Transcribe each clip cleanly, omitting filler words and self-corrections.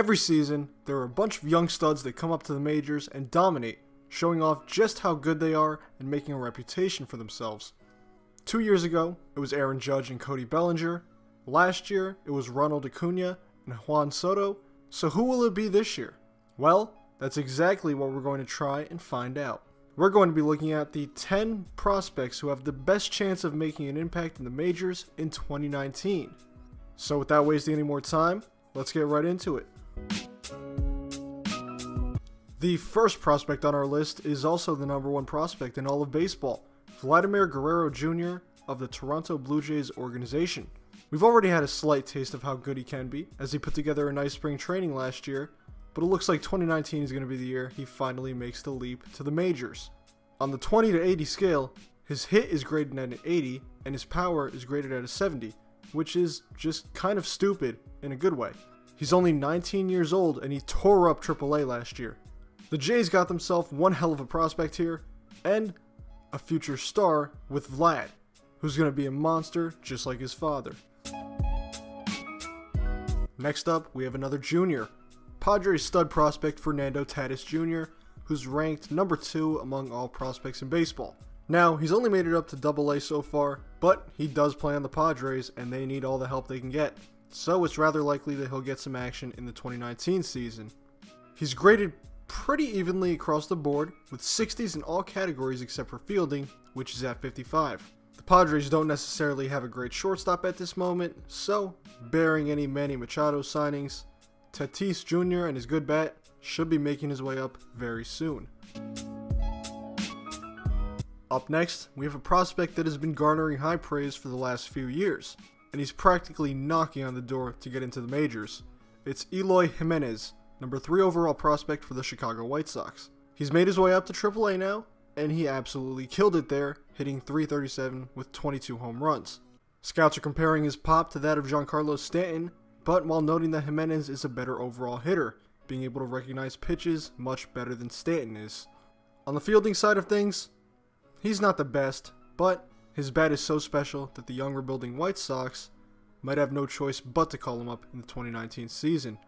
Every season, there are a bunch of young studs that come up to the majors and dominate, showing off just how good they are and making a reputation for themselves. 2 years ago, it was Aaron Judge and Cody Bellinger. Last year, it was Ronald Acuna and Juan Soto. So who will it be this year? Well, that's exactly what we're going to try and find out. We're going to be looking at the 10 prospects who have the best chance of making an impact in the majors in 2019. So without wasting any more time, let's get right into it. The first prospect on our list is also the #1 prospect in all of baseball, Vladimir Guerrero Jr. of the Toronto Blue Jays organization. We've already had a slight taste of how good he can be, as he put together a nice spring training last year, but it looks like 2019 is going to be the year he finally makes the leap to the majors. On the 20 to 80 scale, his hit is graded at an 80 and his power is graded at a 70, which is just kind of stupid in a good way. He's only 19 years old and he tore up AAA last year. The Jays got themselves one hell of a prospect here, and a future star with Vlad, who's going to be a monster just like his father. Next up, we have another junior, Padres stud prospect Fernando Tatis Jr., who's ranked #2 among all prospects in baseball. Now, he's only made it up to AA so far, but he does play on the Padres and they need all the help they can get. So it's rather likely that he'll get some action in the 2019 season. He's graded pretty evenly across the board, with 60s in all categories except for fielding, which is at 55. The Padres don't necessarily have a great shortstop at this moment, so barring any Manny Machado signings, Tatis Jr. and his good bat should be making his way up very soon. Up next, we have a prospect that has been garnering high praise for the last few years, and he's practically knocking on the door to get into the majors. It's Eloy Jimenez, #3 overall prospect for the Chicago White Sox. He's made his way up to AAA now, and he absolutely killed it there, hitting .337 with 22 home runs. Scouts are comparing his pop to that of Giancarlo Stanton, but while noting that Jimenez is a better overall hitter, being able to recognize pitches much better than Stanton is. On the fielding side of things, he's not the best, but his bat is so special that the young rebuilding White Sox might have no choice but to call him up in the 2019 season.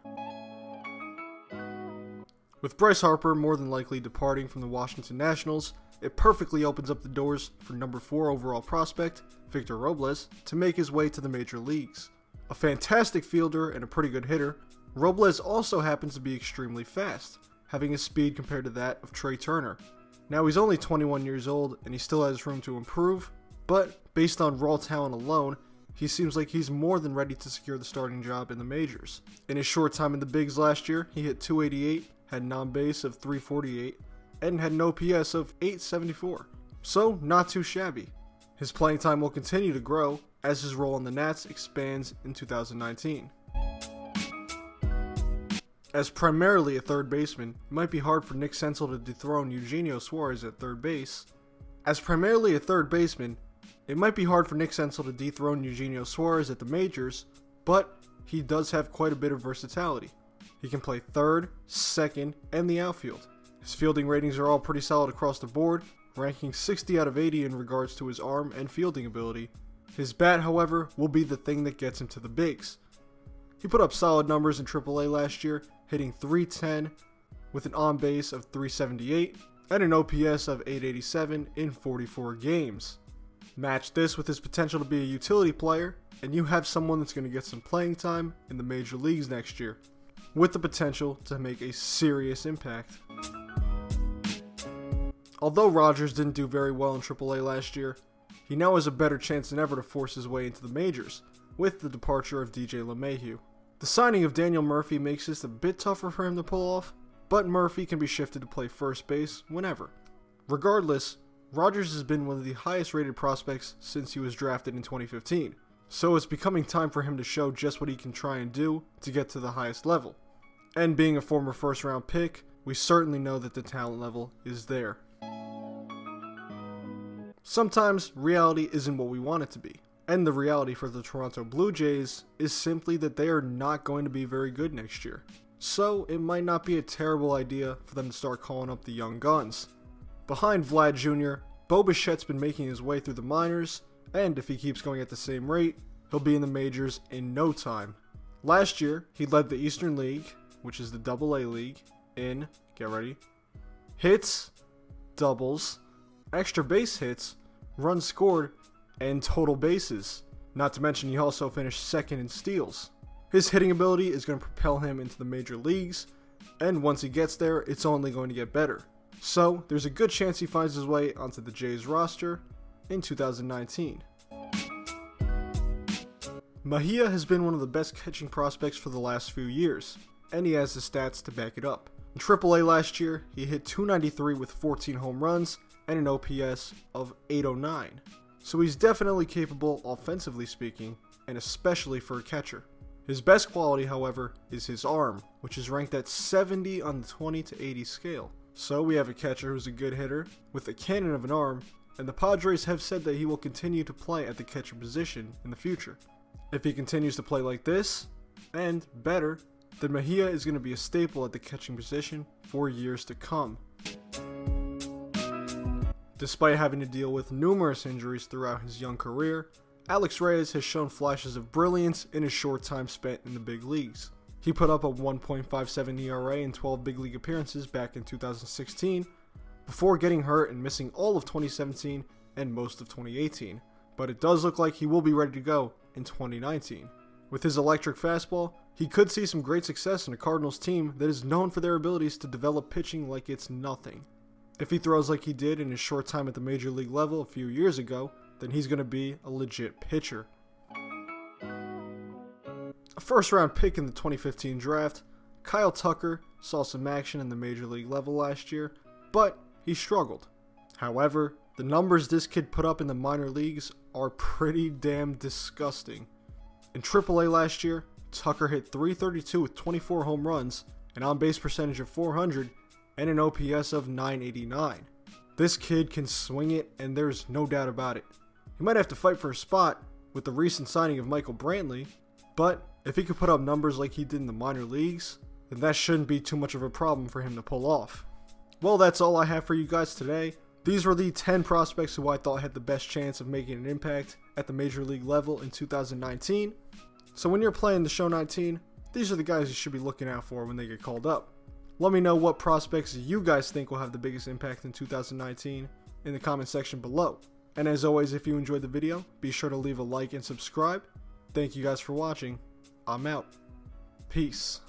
With Bryce Harper more than likely departing from the Washington Nationals, it perfectly opens up the doors for #4 overall prospect, Victor Robles, to make his way to the major leagues. A fantastic fielder and a pretty good hitter, Robles also happens to be extremely fast, having a speed compared to that of Trey Turner. Now he's only 21 years old and he still has room to improve, but based on raw talent alone, he seems like he's more than ready to secure the starting job in the majors. In his short time in the bigs last year, he hit .288, had an on-base of .348, and had an OPS of .874. So, not too shabby. His playing time will continue to grow as his role on the Nats expands in 2019. As primarily a third baseman, it might be hard for Nick Senzel to dethrone Eugenio Suarez at third base. It might be hard for Nick Senzel to dethrone Eugenio Suarez at the majors, but he does have quite a bit of versatility. He can play third, second, and the outfield. His fielding ratings are all pretty solid across the board, ranking 60 out of 80 in regards to his arm and fielding ability. His bat, however, will be the thing that gets him to the bigs. He put up solid numbers in AAA last year, hitting .310 with an on-base of .378 and an OPS of .887 in 44 games. Match this with his potential to be a utility player, and you have someone that's going to get some playing time in the major leagues next year, with the potential to make a serious impact. Although Rodgers didn't do very well in AAA last year, he now has a better chance than ever to force his way into the majors, with the departure of DJ LeMahieu. The signing of Daniel Murphy makes this a bit tougher for him to pull off, but Murphy can be shifted to play first base whenever. Regardless, Rodgers has been one of the highest rated prospects since he was drafted in 2015, so it's becoming time for him to show just what he can try and do to get to the highest level. And being a former first round pick, we certainly know that the talent level is there. Sometimes reality isn't what we want it to be, and the reality for the Toronto Blue Jays is simply that they are not going to be very good next year. So it might not be a terrible idea for them to start calling up the young guns. Behind Vlad Jr., Bichette's been making his way through the minors, and if he keeps going at the same rate, he'll be in the majors in no time. Last year, he led the Eastern League, which is the Double A league, in, get ready, hits, doubles, extra base hits, runs scored, and total bases. Not to mention he also finished second in steals. His hitting ability is going to propel him into the major leagues, and once he gets there, it's only going to get better. So there's a good chance he finds his way onto the Jays roster in 2019. Mejia has been one of the best catching prospects for the last few years, and he has the stats to back it up. In AAA last year, he hit .293 with 14 home runs and an OPS of .809. So he's definitely capable offensively speaking, and especially for a catcher. His best quality, however, is his arm, which is ranked at 70 on the 20 to 80 scale. So we have a catcher who's a good hitter, with a cannon of an arm, and the Padres have said that he will continue to play at the catcher position in the future. If he continues to play like this, and better, then Mejia is going to be a staple at the catching position for years to come. Despite having to deal with numerous injuries throughout his young career, Alex Reyes has shown flashes of brilliance in his short time spent in the big leagues. He put up a 1.57 ERA in 12 big league appearances back in 2016, before getting hurt and missing all of 2017 and most of 2018, but it does look like he will be ready to go in 2019. With his electric fastball, he could see some great success in a Cardinals team that is known for their abilities to develop pitching like it's nothing. If he throws like he did in his short time at the major league level a few years ago, then he's going to be a legit pitcher. A first round pick in the 2015 draft, Kyle Tucker saw some action in the major league level last year, but he struggled. However, the numbers this kid put up in the minor leagues are pretty damn disgusting. In AAA last year, Tucker hit .332 with 24 home runs, an on-base percentage of .400, and an OPS of .989. This kid can swing it, and there's no doubt about it. He might have to fight for a spot with the recent signing of Michael Brantley, but if he could put up numbers like he did in the minor leagues, then that shouldn't be too much of a problem for him to pull off. Well, that's all I have for you guys today. These were the 10 prospects who I thought had the best chance of making an impact at the major league level in 2019. So when you're playing the Show 19, these are the guys you should be looking out for when they get called up. Let me know what prospects you guys think will have the biggest impact in 2019 in the comment section below. And as always, if you enjoyed the video, be sure to leave a like and subscribe. Thank you guys for watching. I'm out. Peace.